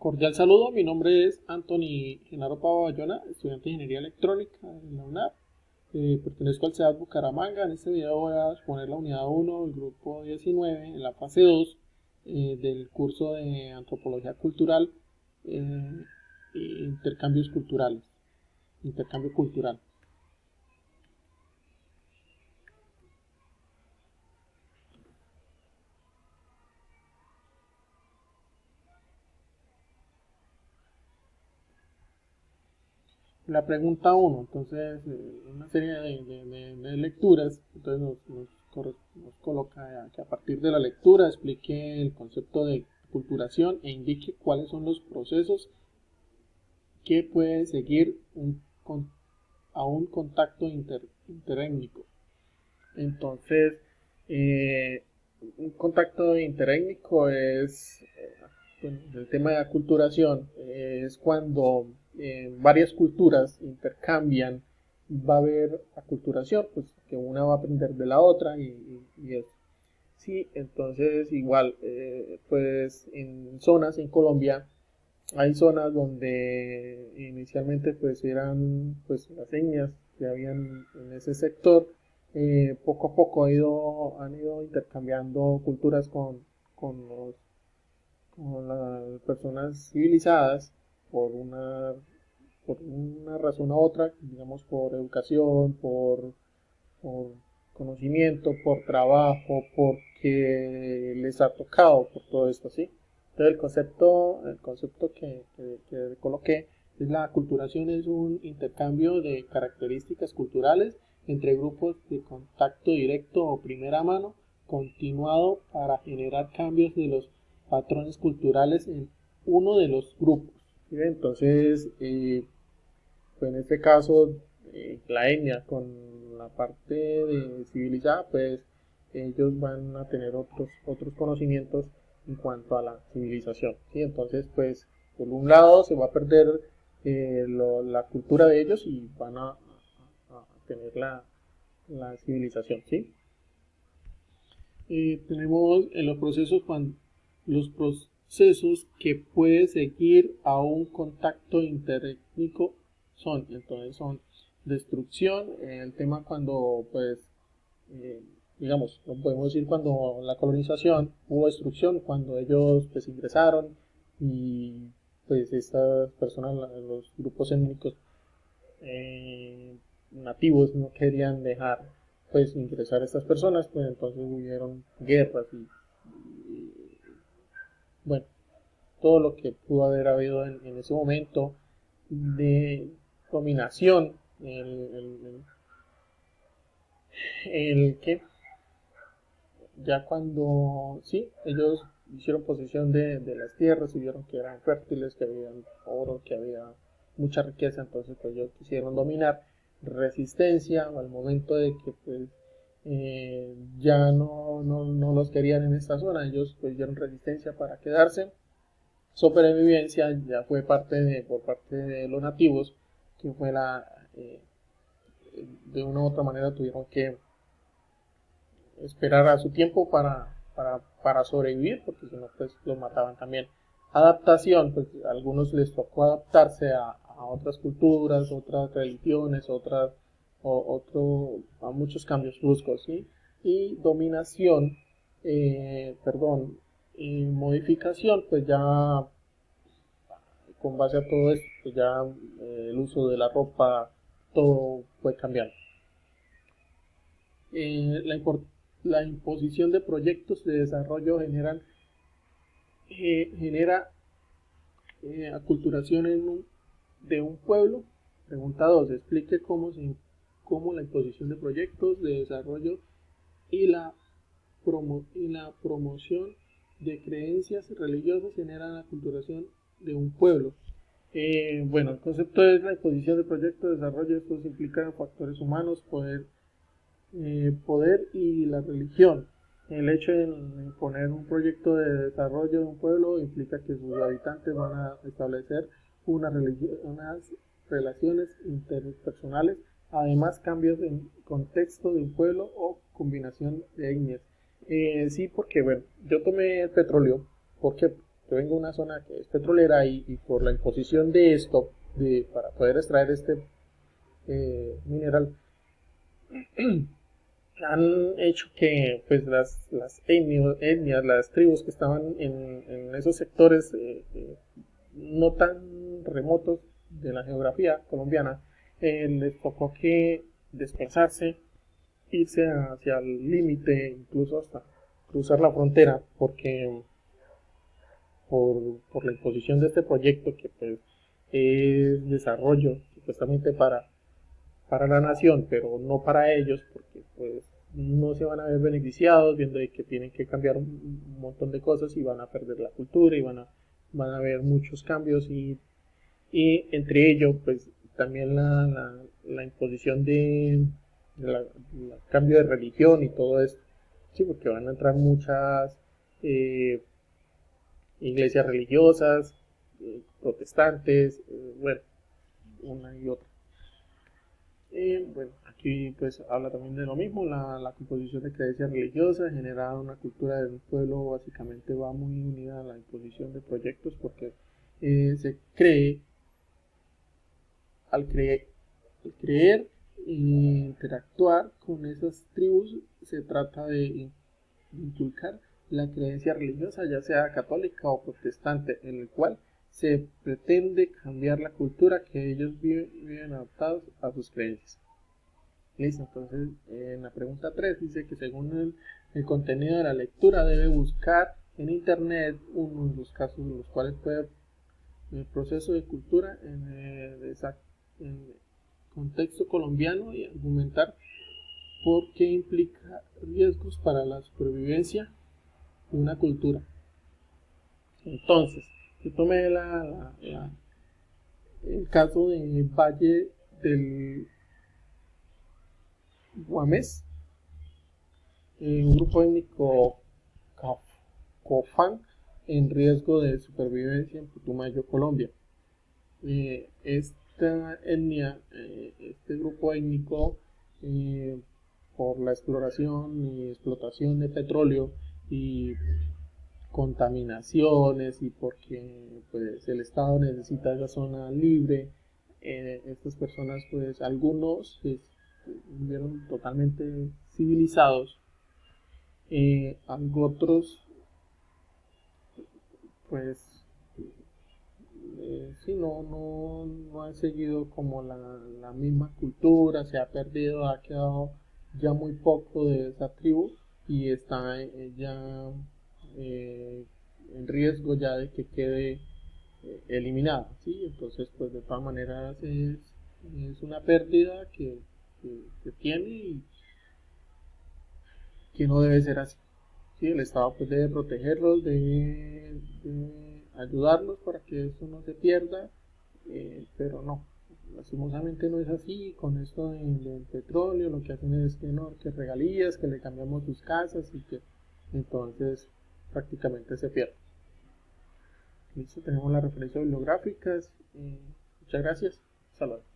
Cordial saludo, mi nombre es Anthony Genaro Pava Bayona, estudiante de Ingeniería Electrónica en la UNAP. Pertenezco al CEAD Bucaramanga. En este video voy a exponer la unidad 1 del grupo 19 en la fase 2 del curso de Antropología Cultural e Intercambios Culturales. Intercambio Cultural. La pregunta 1, entonces, una serie de lecturas, entonces nos coloca que a partir de la lectura explique el concepto de culturación e indique cuáles son los procesos que puede seguir a un contacto interétnico. Entonces, eh, un contacto interétnico es, bueno, el tema de aculturación es cuando varias culturas intercambian, va a haber aculturación, pues que una va a aprender de la otra y eso. Sí, entonces igual, pues en zonas en Colombia hay zonas donde inicialmente pues eran pues las etnias que habían en ese sector, poco a poco han ido intercambiando culturas con las personas civilizadas por por una razón u otra, digamos por educación, por conocimiento, por trabajo, porque les ha tocado, por todo esto, ¿sí? Entonces el concepto que coloqué es la aculturación es un intercambio de características culturales entre grupos de contacto directo o primera mano continuado para generar cambios de los patrones culturales en uno de los grupos. ¿Sí? Entonces, pues en este caso, la etnia con la parte de civilizada, pues ellos van a tener otros conocimientos en cuanto a la civilización. ¿Sí? Entonces, pues, por un lado se va a perder la cultura de ellos y van a tener la civilización. ¿Sí? Tenemos en los procesos que puede seguir a un contacto interétnico son destrucción, el tema cuando pues digamos, no podemos decir cuando la colonización hubo destrucción, cuando ellos pues ingresaron y pues estas personas, los grupos étnicos nativos no querían dejar pues ingresar a estas personas, pues entonces hubieron guerras y, bueno, todo lo que pudo haber habido en ese momento de dominación, el que ya cuando sí, ellos hicieron posesión de las tierras y vieron que eran fértiles, que había oro, que había mucha riqueza, entonces pues ellos quisieron dominar. Resistencia al momento de que pues ya no los querían en esta zona, ellos pues dieron resistencia para quedarse. Sobrevivencia ya fue por parte de los nativos, que fue de una u otra manera tuvieron que esperar a su tiempo para sobrevivir, porque si no, pues los mataban también. Adaptación, pues a algunos les tocó adaptarse a otras culturas, otras religiones, a muchos cambios bruscos, ¿sí? Y dominación, perdón, y modificación, pues ya con base a todo esto, pues ya el uso de la ropa, todo fue cambiando. Eh, la, la imposición de proyectos de desarrollo genera aculturación de un pueblo. Pregunta 2. Explique cómo la imposición de proyectos de desarrollo y y la promoción de creencias religiosas generan la aculturación de un pueblo. Bueno, el concepto es la imposición de proyectos de desarrollo. Esto implica factores humanos, poder y la religión. El hecho de imponer un proyecto de desarrollo de un pueblo implica que sus habitantes van a establecer unas relaciones interpersonales, además cambios en contexto de un pueblo o combinación de etnias. Sí, porque bueno, yo tomé el petróleo, ¿por qué? yo vengo de una zona que es petrolera y por la imposición de esto, para poder extraer este mineral, han hecho que pues las etnias, las tribus que estaban en esos sectores no tan remotos de la geografía colombiana, les tocó que desplazarse, irse hacia el límite, incluso hasta cruzar la frontera, porque por la imposición de este proyecto que pues es desarrollo supuestamente para la nación, pero no para ellos, porque pues no se van a ver beneficiados viendo de que tienen que cambiar un montón de cosas y van a perder la cultura y van a haber muchos cambios y entre ellos pues también la imposición de cambio de religión y todo esto, sí, porque van a entrar muchas iglesias religiosas, protestantes, bueno, una y otra. Bueno, aquí pues habla también de lo mismo, la composición de creencias religiosas, generada una cultura del pueblo, básicamente va muy unida a la imposición de proyectos porque se cree, al creer e interactuar con esas tribus, se trata de inculcar la creencia religiosa, ya sea católica o protestante, en el cual se pretende cambiar la cultura que ellos viven adaptados a sus creencias. Listo, entonces en la pregunta 3 dice que según el contenido de la lectura debe buscar en internet uno de los casos en los cuales puede el proceso de cultura en contexto colombiano y argumentar por qué implica riesgos para la supervivencia de una cultura. Entonces, yo tomé el caso de Valle del Guamés, un grupo étnico Cofán en riesgo de supervivencia en Putumayo, Colombia. Esta etnia, este grupo étnico, por la exploración y explotación de petróleo y contaminaciones y porque pues el Estado necesita esa zona libre, estas personas pues algunos vivieron totalmente civilizados, otros pues sí, no han seguido como la misma cultura, se ha perdido, ha quedado ya muy poco de esa tribu y está ya en riesgo ya de que quede eliminada, ¿sí? Entonces, pues de todas maneras es una pérdida que tiene y que no debe ser así. ¿Sí? El Estado pues debe protegerlos, debe ayudarlos para que eso no se pierda, pero no, lastimosamente no es así. Con esto del petróleo lo que hacen es que no, que regalías, que le cambiamos sus casas y que entonces prácticamente se pierde. Listo, tenemos las referencias bibliográficas. Muchas gracias. Saludos.